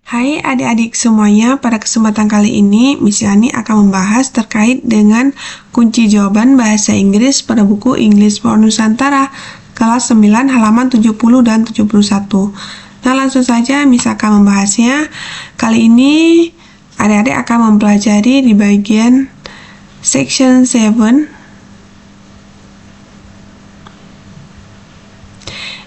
Hai adik-adik semuanya, pada kesempatan kali ini Miss Yani akan membahas terkait dengan kunci jawaban bahasa Inggris pada buku English for Nusantara kelas 9 halaman 70 dan 71. Nah, langsung saja Miss akan membahasnya. Kali ini adik-adik akan mempelajari di bagian section 7.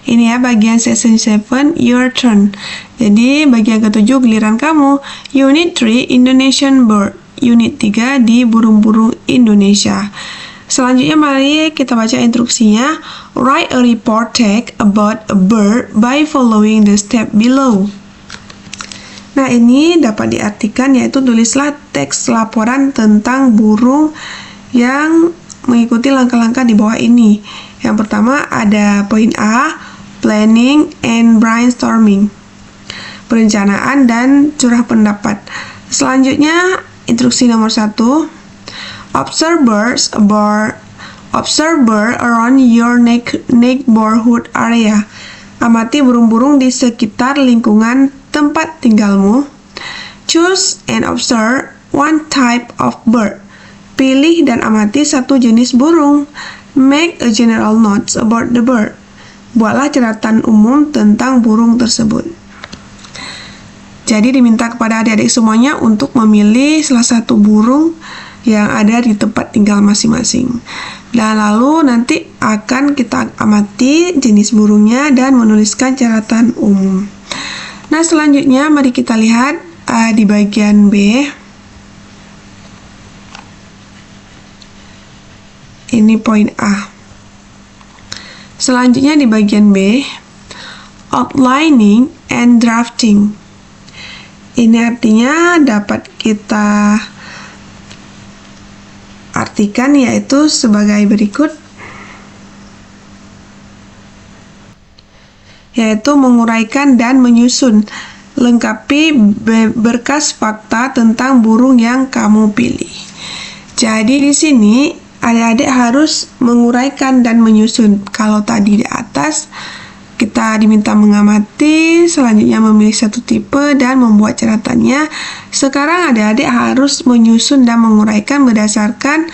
Ini ya bagian section 7, your turn. Jadi bagian ketujuh giliran kamu. Unit 3, Indonesian bird. Unit 3 di burung-burung Indonesia. Selanjutnya mari kita baca instruksinya. Write a report text about a bird by following the step below. Nah, ini dapat diartikan yaitu tulislah teks laporan tentang burung yang mengikuti langkah-langkah di bawah ini. Yang pertama ada poin A, planning and brainstorming, perencanaan dan curah pendapat. Selanjutnya instruksi nomor 1, observe birds around your neighborhood area. Amati burung-burung di sekitar lingkungan tempat tinggalmu. Choose and observe one type of bird. Pilih dan amati satu jenis burung. Make a general notes about the bird. Buatlah catatan umum tentang burung tersebut. Jadi diminta kepada adik-adik semuanya untuk memilih salah satu burung yang ada di tempat tinggal masing-masing. Dan lalu nanti akan kita amati jenis burungnya dan menuliskan catatan umum. Nah, selanjutnya mari kita lihat di bagian B. Ini poin A. Selanjutnya di bagian B, outlining and drafting. Ini artinya dapat kita artikan yaitu sebagai berikut, yaitu menguraikan dan menyusun. Lengkapi berkas fakta tentang burung yang kamu pilih. Jadi di sini adik-adik harus menguraikan dan menyusun. Kalau tadi di atas kita diminta mengamati, selanjutnya memilih satu tipe dan membuat catatannya. Sekarang adik-adik harus menyusun dan menguraikan berdasarkan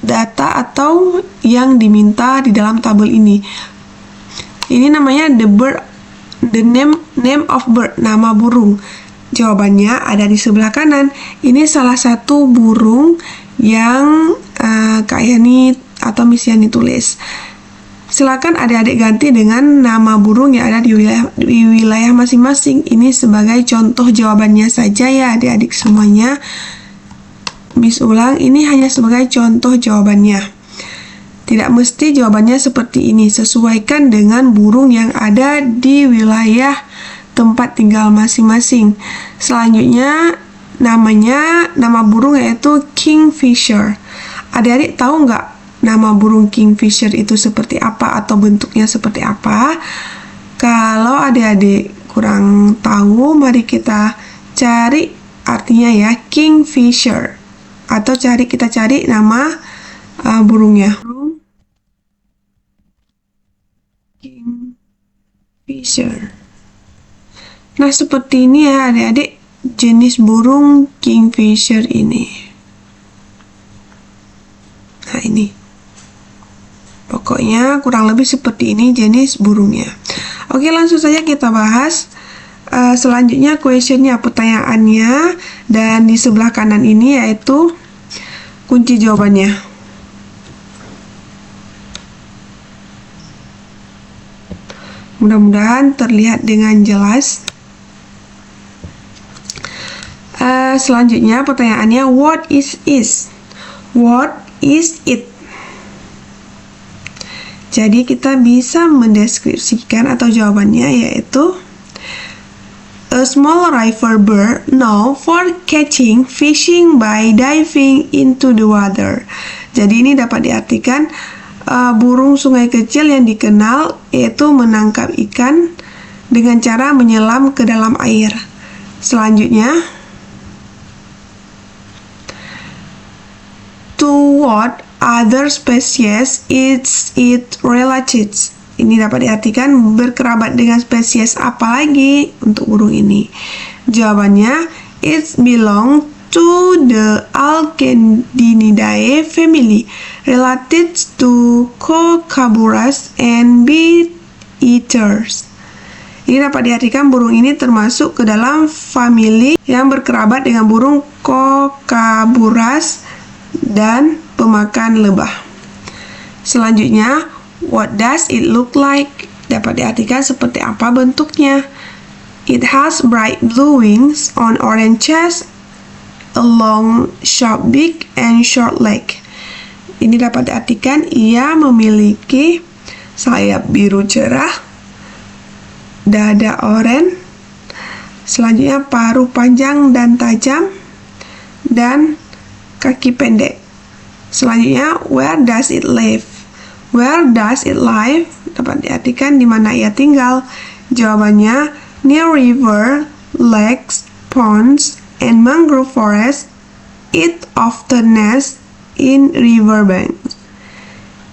data atau yang diminta di dalam tabel ini. Ini namanya the name of bird, nama burung. Jawabannya ada di sebelah kanan. Ini salah satu burung yang Kak Yani atau Miss Yani tulis. Silakan adik-adik ganti dengan nama burung yang ada di wilayah masing-masing. Ini sebagai contoh jawabannya saja ya adik-adik semuanya. Miss ulang, ini hanya sebagai contoh jawabannya. Tidak mesti jawabannya seperti ini. Sesuaikan dengan burung yang ada di wilayah tempat tinggal masing-masing. Selanjutnya nama burung yaitu kingfisher. Adik-adik tahu nggak nama burung kingfisher itu seperti apa atau bentuknya seperti apa? Kalau adik-adik kurang tahu, mari kita cari artinya ya, kingfisher. Atau kita cari nama burungnya. Kingfisher. Nah, seperti ini ya adik-adik jenis burung kingfisher ini. Nah, ini. Pokoknya kurang lebih seperti ini jenis burungnya. Oke, langsung saja kita bahas. Selanjutnya questionnya, pertanyaannya. Dan di sebelah kanan ini yaitu kunci jawabannya. Mudah-mudahan terlihat dengan jelas. Selanjutnya pertanyaannya, what is it? Jadi kita bisa mendeskripsikan atau jawabannya yaitu a small river bird known for catching fishing by diving into the water. Jadi ini dapat diartikan burung sungai kecil yang dikenal yaitu menangkap ikan dengan cara menyelam ke dalam air. Selanjutnya, to what other species is it related? Ini dapat diartikan berkerabat dengan spesies apa lagi untuk burung ini? Jawabannya, it belong to the Alcedinidae family, related to Kookaburras and bee eaters. Ini dapat diartikan burung ini termasuk ke dalam famili yang berkerabat dengan burung Kookaburras dan pemakan lebah. Selanjutnya, what does it look like? Dapat diartikan seperti apa bentuknya. It has bright blue wings on orange chest, a long sharp beak and short leg. Ini dapat diartikan ia memiliki sayap biru cerah, dada oranye, selanjutnya paruh panjang dan tajam, dan kaki pendek. Selanjutnya, where does it live? Where does it live? Dapat diartikan di mana ia tinggal. Jawabannya, near river, lakes, ponds, and mangrove forest. It often nests in river banks.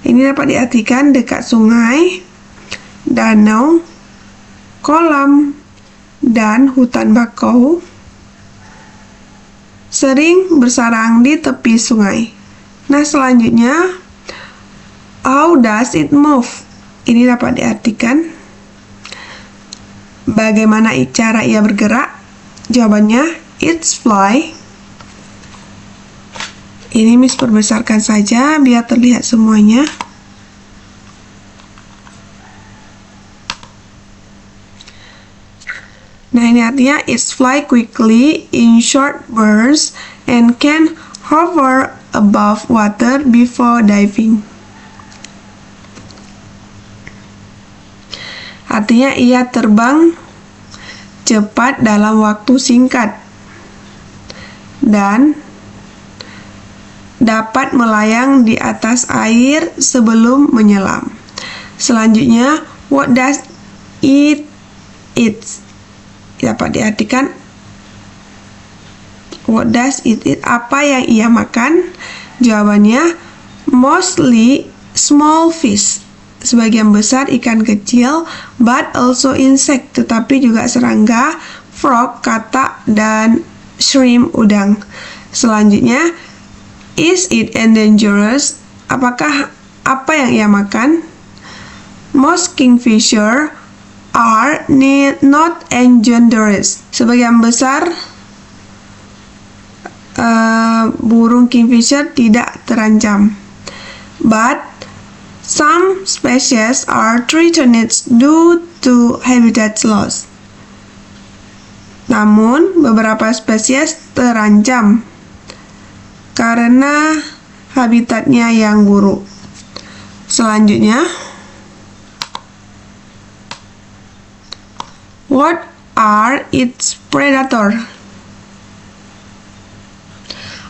Ini dapat diartikan dekat sungai, danau, kolam, dan hutan bakau. Sering bersarang di tepi sungai. Nah, selanjutnya, how does it move? Ini dapat diartikan bagaimana cara ia bergerak. Jawabannya, it's fly. Ini Miss perbesarkan saja biar terlihat semuanya. Nah, ini artinya it's fly quickly in short bursts and can hover above water before diving. Artinya ia terbang cepat dalam waktu singkat dan dapat melayang di atas air sebelum menyelam. Selanjutnya, what does it eat? Dapat diartikan what does it eat? Apa yang ia makan? Jawabannya, mostly small fish. Sebagian besar ikan kecil, but also insect, tetapi juga serangga, frog, katak, dan shrimp, udang. Selanjutnya, is it endangered? Apakah apa yang ia makan? Most kingfisher are not endangered. Sebagian besar burung kingfisher tidak terancam. But some species are threatened due to habitat loss. Namun, beberapa spesies terancam karena habitatnya yang buruk. Selanjutnya, what are its predator?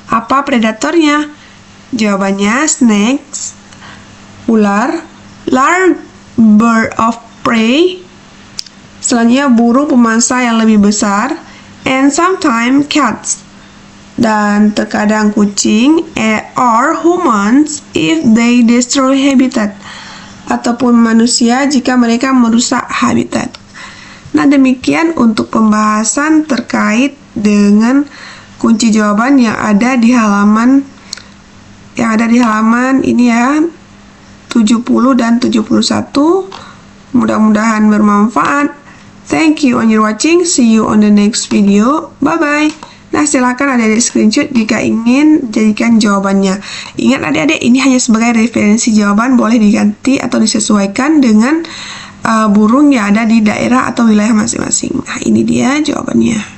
Apa predatornya? Jawabannya, snakes, ular, large bird of prey, selanjutnya burung pemangsa yang lebih besar, and sometimes cats, dan terkadang kucing, or humans if they destroy habitat, ataupun manusia jika mereka merusak habitat. Nah, demikian untuk pembahasan terkait dengan kunci jawaban yang ada di halaman ini ya, 70 dan 71. Mudah-mudahan bermanfaat. Thank you on your watching. See you on the next video. Bye bye. Nah, silakan adik-adik screenshot jika ingin jadikan jawabannya. Ingat adik-adik, ini hanya sebagai referensi jawaban, boleh diganti atau disesuaikan dengan burung yang ada di daerah atau wilayah masing-masing. Nah, ini dia jawabannya.